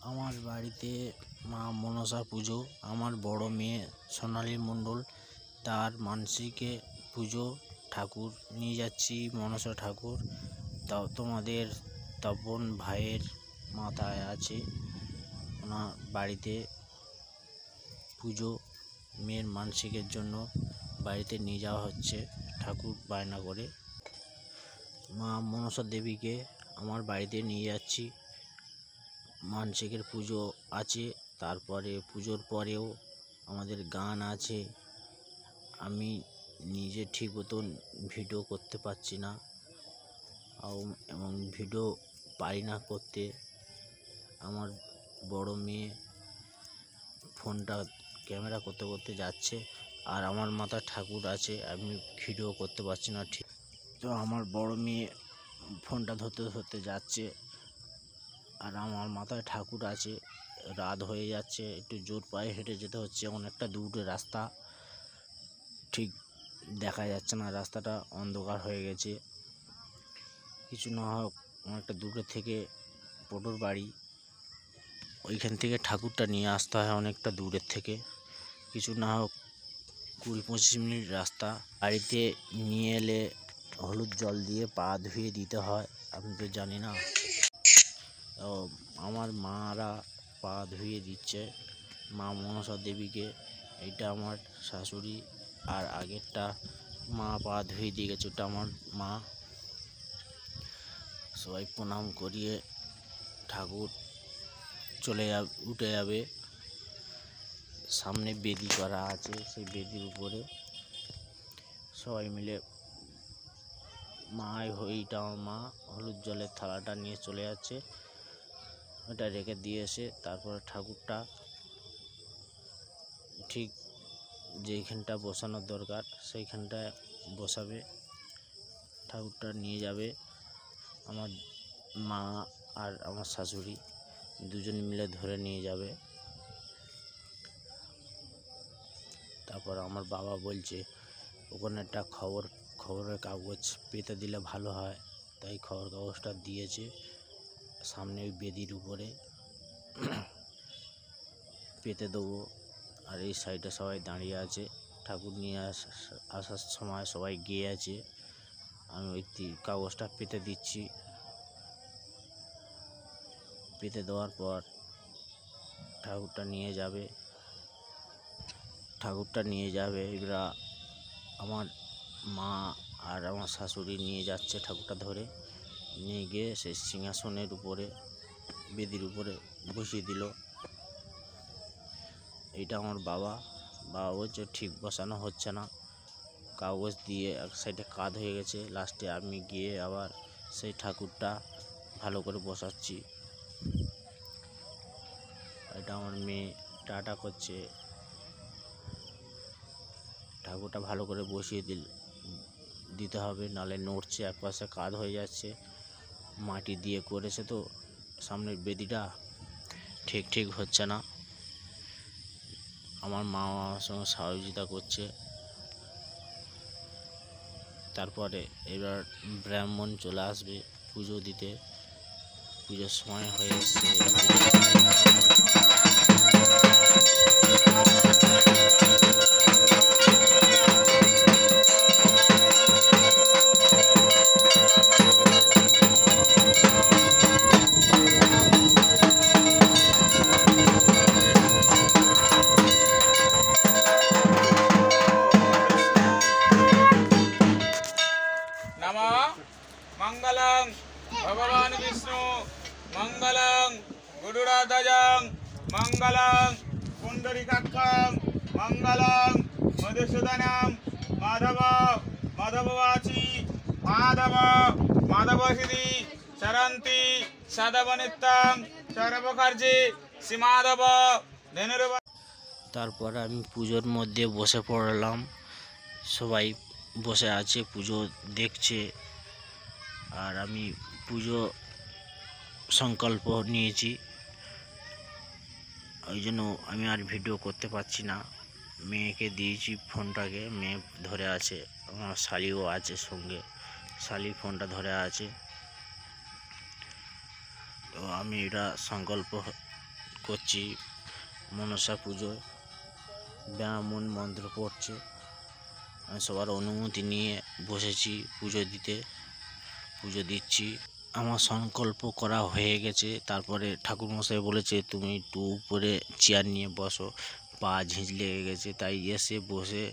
আমার বাড়িতে মা মনসা পুজো। আমার বড় মেয়ে সোনালী মণ্ডল, তার মানসিকে পুজো ঠাকুর নিয়ে যাচ্ছি, মনসা ঠাকুর। তাও তোমাদের তপন ভাইয়ের মাথায় আছে, ওনার বাড়িতে পুজো, মেয়ের মানসিকের জন্য বাড়িতে নিয়ে যাওয়া হচ্ছে ঠাকুর বায়না করে। মা মনসা দেবীকে আমার বাড়িতে নিয়ে যাচ্ছি, মানসিকের পুজো আছে। তারপরে পুজোর পরেও আমাদের গান আছে। আমি নিজে ঠিক মতন ভিডিও করতে পারছি না, এবং ভিডিও পারি না করতে। আমার বড় মেয়ে ফোনটা ক্যামেরা করতে করতে যাচ্ছে, আর আমার মাথায় ঠাকুর আছে, আমি ভিডিও করতে পারছি না ঠিক। তো আমার বড় মেয়ে ফোনটা ধরতে ধরতে যাচ্ছে, আর আমার মাথায় ঠাকুর আছে। রাত হয়ে যাচ্ছে, একটু জোর পায়ে হেঁটে যেতে হচ্ছে, অনেকটা দূরের রাস্তা, ঠিক দেখা যাচ্ছে না, রাস্তাটা অন্ধকার হয়ে গেছে। কিছু না হোক অনেকটা দূরে থেকে পটুর বাড়ি, ওইখান থেকে ঠাকুরটা নিয়ে আসতে হয় অনেকটা দূরের থেকে। কিছু না হোক 20-25 মিনিট রাস্তা। বাড়িতে নিয়ে এলে হলুদ জল দিয়ে পা ধুয়ে দিতে হয়, আমি তো জানি না। তো আমার মারা পা ধুয়ে দিচ্ছে মা মনসা দেবীকে। এইটা আমার শাশুড়ি, আর আগেরটা মা পা ধুয়ে দিয়ে গেছে, ওটা আমার মা। সবাই প্রণাম করিয়ে ঠাকুর উঠে যাবে। সামনে বেদি করা আছে, সেই বেদির উপরে সবাই মিলে এইটা আমার মা হলুদ জলের থালাটা নিয়ে চলে যাচ্ছে, ওটা রেখে দিয়ে এসে তারপরে ঠাকুরটা ঠিক যেইখানটা বসানোর দরকার সেইখানটায় বসাবে। ঠাকুরটা নিয়ে যাবে আমার মা আর আমার শাশুড়ি দুজন মিলে ধরে নিয়ে যাবে। তারপর আমার বাবা বলছে ওখানে একটা খবরের কাগজ পেতে দিলে ভালো হয়, তাই খবর কাগজটা দিয়েছে সামনে ওই বেদির উপরে পেতে দেবো। আর এই সাইডে সবাই দাঁড়িয়ে আছে, ঠাকুর নিয়ে আসার সময় সবাই গিয়ে আছে। আমি ওই কাগজটা পেতে দিচ্ছি। পেতে দেওয়ার পর ঠাকুরটা নিয়ে যাবে। এবার আমার মা আর আমার শাশুড়ি নিয়ে যাচ্ছে ঠাকুরটা ধরে, নিয়ে গিয়ে সেই সিংহাসনের উপরে বেদির উপরে বসিয়ে দিল। এইটা আমার বাবা বলছে ঠিক বসানো হচ্ছে না, কাগজ দিয়ে এক সাইডে কাত হয়ে গেছে। লাস্টে আমি গিয়ে আবার সেই ঠাকুরটা ভালো করে বসাচ্ছি। এটা আমার মেয়ে টাটা করছে। ঠাকুরটা ভালো করে বসিয়ে দিতে হবে, নাহলে নড়ছে, একপাশে কাত হয়ে যাচ্ছে। মাটি দিয়ে করেছে তো সামনের বেদিটা, ঠিক হচ্ছে না। আমার মা আমার সঙ্গে সহযোগিতা করছে। তারপরে এবার ব্রাহ্মণ চলে আসবে পুজো দিতে, পুজোর সময় হয়ে এসছে। मंगलम पुंडरीकाक्षं मंगलम मधुसूदनम माधव माधववाची माधव माधवश्री शरंती सदवनित्यं सर्वकार्ये श्रीमाधव ধন্যবাদ। তারপর আমি পুজোর মধ্যে বসে পড়লাম, সবাই বসে আছে পুজো দেখছে, আর আমি পুজো সংকল্প নিয়েছি, ওই জন্য আমি আর ভিডিও করতে পারছি না। মেয়েকে দিয়েছি ফোনটাকে, মেয়ে ধরে আছে, আমার শালিও আছে সঙ্গে, শালি ফোনটা ধরে আছে। তো আমি এটা সংকল্প করছি মনসা পুজো, ব্রাহ্মণ মন্ত্র পড়ছে, আমি সবার অনুমতি নিয়ে বসেছি পুজো দিতে, পুজো দিচ্ছি। আমার সংকল্প করা হয়ে গেছে। তারপরে ঠাকুরমশাই বলেছে তুমি একটু উপরে চেয়ার নিয়ে বসো, পা ঝিঁঝ লেগে গেছে, তাই এসে বসে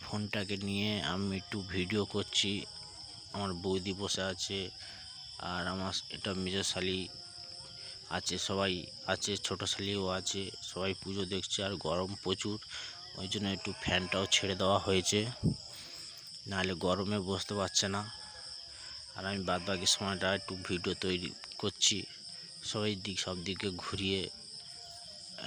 ফোনটাকে নিয়ে আমি একটু ভিডিও করছি। আমার বৌদি বসে আছে, আর আমার এটা মেজো শালি আছে, সবাই আছে, ছোটো শালিও আছে, সবাই পুজো দেখছে। আর গরম প্রচুর, ওই জন্য একটু ফ্যানটাও ছেড়ে দেওয়া হয়েছে, নাহলে গরমে বসতে পারছে না। আর আমি বাদ বাকি সময়টা একটু ভিডিও তৈরি করছি, সবাই সব দিকে ঘুরিয়ে।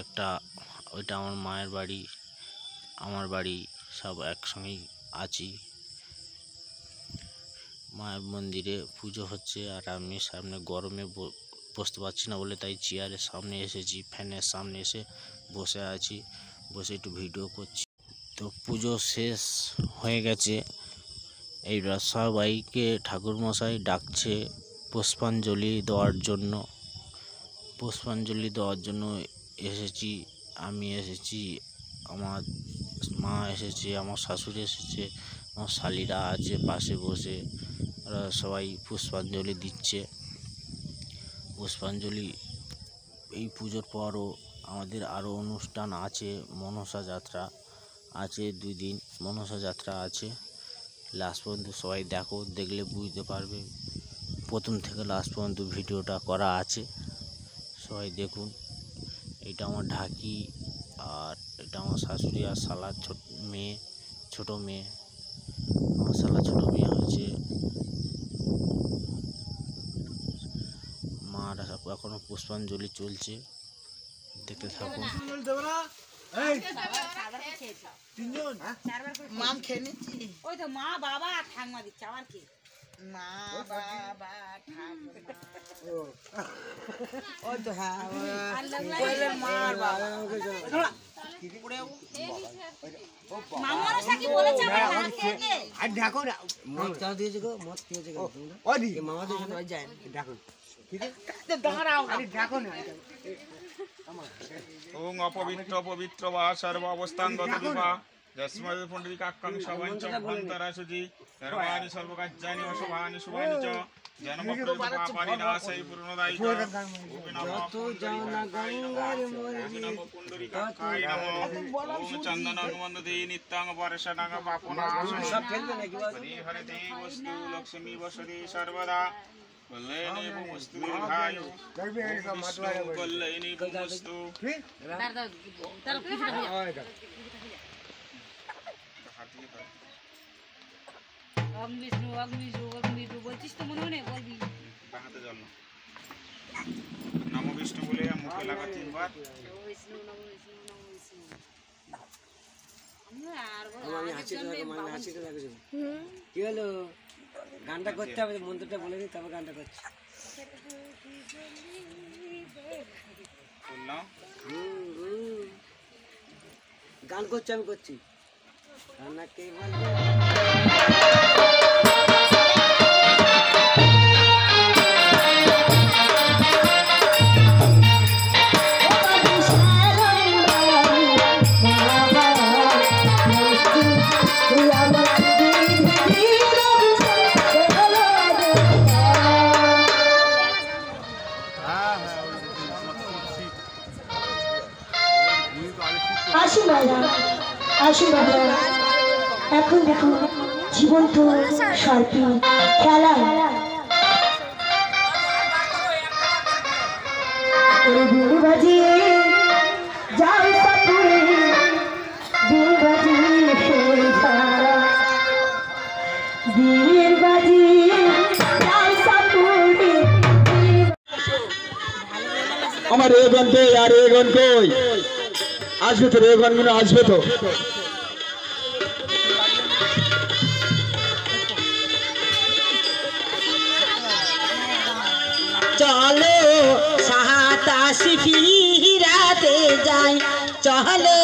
একটা ওইটা আমার মায়ের বাড়ি, আমার বাড়ি, সব একসঙ্গেই আছি। মায়ের মন্দিরে পুজো হচ্ছে, আর আমি সামনে গরমে বসতে পারছি না বলে তাই চেয়ারের সামনে এসেছি, ফ্যানের সামনে এসে বসে আছি, বসে একটু ভিডিও করছি। তো পুজো শেষ হয়ে গেছে, এইবার সবাইকে ঠাকুরমশাই ডাকছে পুষ্পাঞ্জলি দেওয়ার জন্য। পুষ্পাঞ্জলি দেওয়ার জন্য এসেছি, আমি এসেছি, আমার মা এসেছে, আমার শাশুড়ি এসেছে, আমার শালিরা আছে পাশে বসে, ওরা সবাই পুষ্পাঞ্জলি দিচ্ছে। পুষ্পাঞ্জলি এই পুজোর পরও আমাদের আরও অনুষ্ঠান আছে, মনসা যাত্রা আছে, 2 দিন মনসা যাত্রা আছে। লাস্ট পর্যন্ত সবাই দেখো, দেখলে বুঝতে পারবে, প্রথম থেকে লাস্ট পর্যন্ত ভিডিওটা করা আছে, সবাই দেখুন। এটা আমার ঢাকি, আর এটা আমার শাশুড়ি আর শালার মেয়ে, ছোটো মেয়ে, আমার শালা ছোটো মেয়ে হয়েছে। মারা এখনো পুষ্পাঞ্জলি চলছে, দেখতে থাকুন। মাম খেয়ে নিচ্ছি, ওই তো মা বাবা আর ঠাকুমা দিচ্ছে, আমার কি মা বাবা ঠাকুমা, ওই তো হ্যাঁ কোয়েলের মা আর বাবা। মামারা সাকি বলেছে আমার ভাত খেয়ে নে। আর ঢাকো না, মদ চাও দিয়েছে গো, মদ খেয়েছে গো, ওই দি মামাদের সাথে ওই যায় ঢাকো, ঠিক আছে দাঁড়াও, আরে ঢাকো না। ওং অপবিত্র পবিত্র বা সর্ব অবস্থানগত বিভা যস্মৈ পুণ্ডরীকাক্ষং সবঞ্চম ভন্তরাসুজি সর্বাণি সর্বকার্যাণি অশুভানি শুভানি চ জন্মকৃত পাপানি নাশৈ পূর্ণদায়ি চ যত জানা গঙ্গার মরজি পুণ্ডরীকাক্ষায় নমঃ ওম চন্দন অনুবন্দতে নিত্যং বর্ষণং পাপনাশং সব ফেলবে নাকি হরি হরে দেব বস্তু লক্ষ্মী বসতি সর্বদা কল্যাণী বস্তু দীর্ঘায়ু কল্যাণী বস্তু তার কিছুটা দিয়ে অগ্নিবিষ্ণু অগ্নিবিষ্ণু অগ্নিবিষ্ণু বলছিস তো মনে মনে বলবি, বাহাতে জল নম বিষ্ণু বলে মুখে লাগা 3 বার। বিষ্ণু নম বিষ্ণু নম বিষ্ণু। আর আমি হাসিতে থাকো কি হলো, গানটা করতে হবে, মন্ত্রটা বলে দিই তারপর গানটা করছি। গান করছি, আমি করছি গানকে আসুন বাবা, এখন দেখুন জীবন্ত সর্পি খেলা। বাজিয়ে রেগন কই আর রেগন কই আসবে তো রেগন গুলো আসবে তো চলো সাতাশি ফিরাতে যাই চলো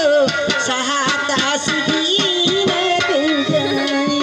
সাতাশি ফিরাতে যাই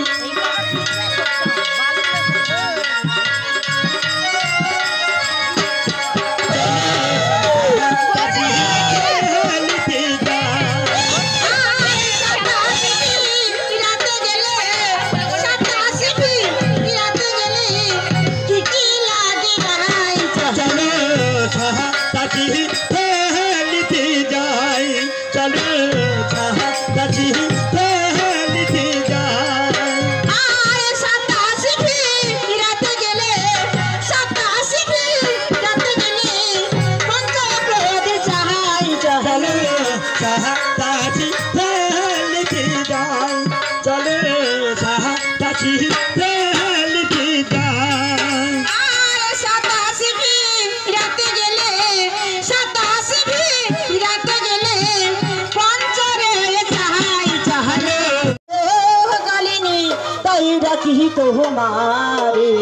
রাখি তোমারে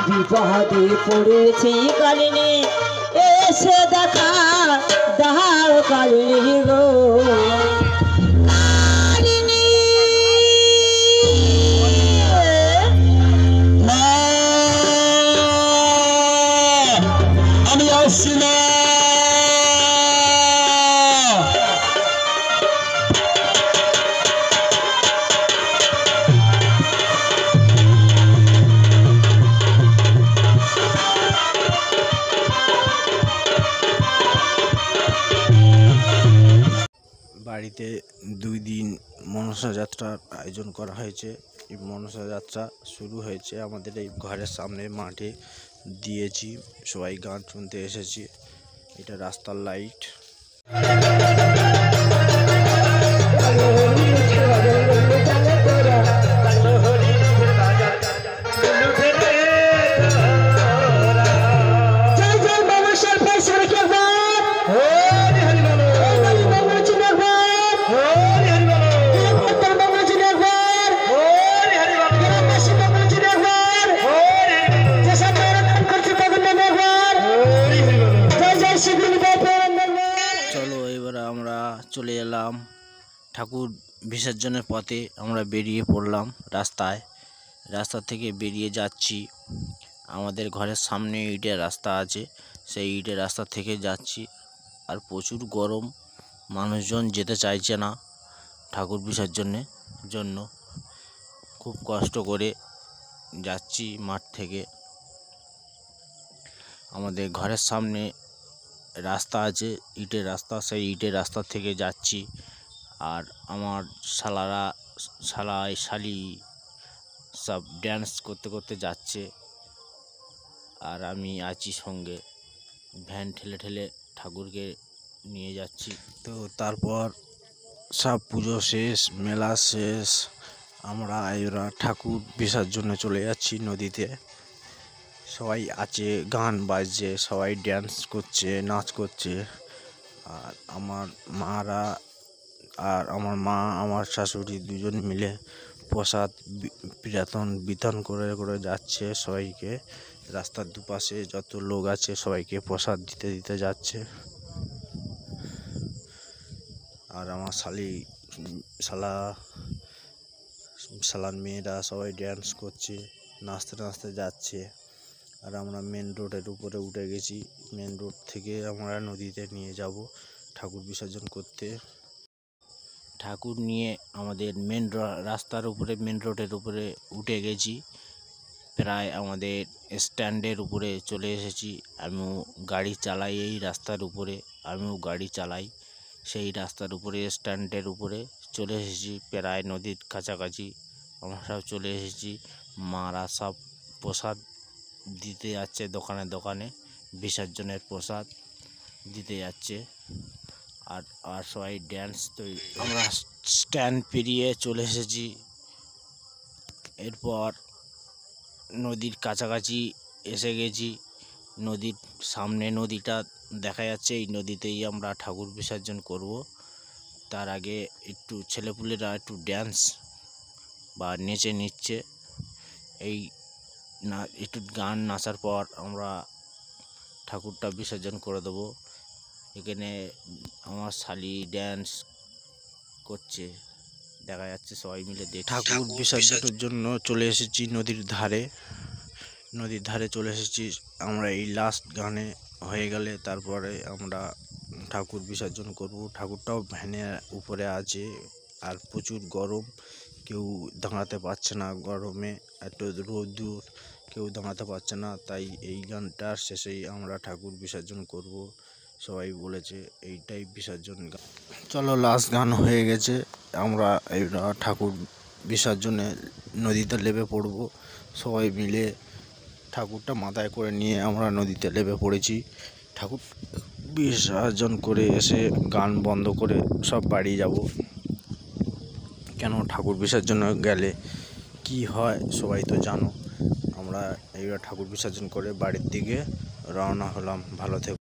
বিপদে পড়েছি কালিনী এসে দেখা দাও কালিনী গো কালিনী আমি আসছি না বাড়িতে 2 দিন মনসা যাত্রার আয়োজন করা হয়েছে। এই মনসা যাত্রা শুরু হয়েছে আমাদের এই ঘরের সামনে মাঠে দিয়েছি, সবাই গান শুনতে এসেছি। এটা রাস্তার লাইট। চলো এবারে আমরা চলে এলাম ঠাকুর বিসর্জনের পথে। আমরা বেরিয়ে পড়লাম রাস্তা থেকে বেরিয়ে যাচ্ছি। আমাদের ঘরের সামনে ইটের রাস্তা আছে, সেই ইটের রাস্তা থেকে যাচ্ছি। আর প্রচুর গরম, মানুষজন যেতে চাইছে না ঠাকুর বিসর্জনের জন্য। খুব কষ্ট করে যাচ্ছি মাঠ থেকে। আমাদের ঘরের সামনে রাস্তা আছে, ইটের রাস্তা, সেই ইটের রাস্তা থেকে যাচ্ছি। আর আমার শালি সব ড্যান্স করতে করতে যাচ্ছে, আর আমি আছি সঙ্গে। ভ্যান ঠেলে ঠেলে ঠাকুরকে নিয়ে যাচ্ছি। তো তারপর সব পুজো শেষ, মেলা শেষ, আমরা এরা ঠাকুর বিসর্জনে চলে যাচ্ছি নদীতে। সবাই আছে, গান বাজছে, সবাই ড্যান্স করছে, নাচ করছে। আর আমার মা আমার শাশুড়ি দুজন মিলে প্রসাদ বিতরণ করে যাচ্ছে সবাইকে। রাস্তার দুপাশে যত লোক আছে সবাইকে প্রসাদ দিতে যাচ্ছে। আর আমার শালার মেয়েরা সবাই ড্যান্স করছে, নাচতে নাচতে যাচ্ছে। আর আমরা মেন রোডের উপরে উঠে গেছি। মেন রোড থেকে আমরা নদীতে নিয়ে যাব ঠাকুর বিসর্জন করতে। ঠাকুর নিয়ে আমাদের মেন রোডের উপরে উঠে গেছি। প্রায় আমাদের স্ট্যান্ডের উপরে চলে এসেছি। আমিও গাড়ি চালাই এই রাস্তার উপরে, সেই রাস্তার উপরে স্ট্যান্ডের উপরে চলে এসেছি। প্রায় নদীর কাছাকাছি আমরা সব চলে এসেছি। মারা সব প্রসাদ দিতে যাচ্ছে দোকানে দোকানে, বিসর্জনের প্রসাদ দিতে যাচ্ছে। আর সবাই ড্যান্স। তো আমরা স্ট্যান্ড পেরিয়ে চলে এসেছি। এরপর নদীর কাছাকাছি এসে গেছি। নদীর সামনে নদীটা দেখা যাচ্ছে এই নদীতেই আমরা ঠাকুর বিসর্জন করব। তার আগে একটু ছেলেপুলেরা একটু ড্যান্স বা নেচে নিচ্ছে। এই না একটু গান নাচার পর আমরা ঠাকুরটা বিসর্জন করে দেবো। এখানে আমার শালি ড্যান্স করছে, দেখা যাচ্ছে সবাই মিলে দেখছে। ঠাকুর বিসর্জনের জন্য চলে এসেছি নদীর ধারে চলে এসেছি আমরা। এই লাস্ট গানে হয়ে গেলে তারপরে আমরা ঠাকুর বিসর্জন করব। ঠাকুরটাও ভ্যানের উপরে আছে, আর প্রচুর গরম, কেউ দাঁড়াতে পারছে না গরমে, এত রোদ্দুর, কেউ দাঁড়াতে পারছে না। তাই এই গানটার শেষেই আমরা ঠাকুর বিসর্জন করব, সবাই বলেছে এইটাই বিসর্জন গান। চলো লাস্ট গান হয়ে গেছে, আমরা এইটা ঠাকুর বিসর্জনে নদীতে নেমে পড়ব। সবাই মিলে ঠাকুরটা মাথায় করে নিয়ে আমরা নদীতে নেমে পড়েছি। ঠাকুর বিসর্জন করে এসে গান বন্ধ করে সব বাড়ি যাব। কেন ঠাকুর বিসর্জন গেলে কি হয় সবাই তো জানো। আমরা এইবার ঠাকুর বিসর্জন করে বাড়ির দিকে রওনা হলাম। ভালো থেকো।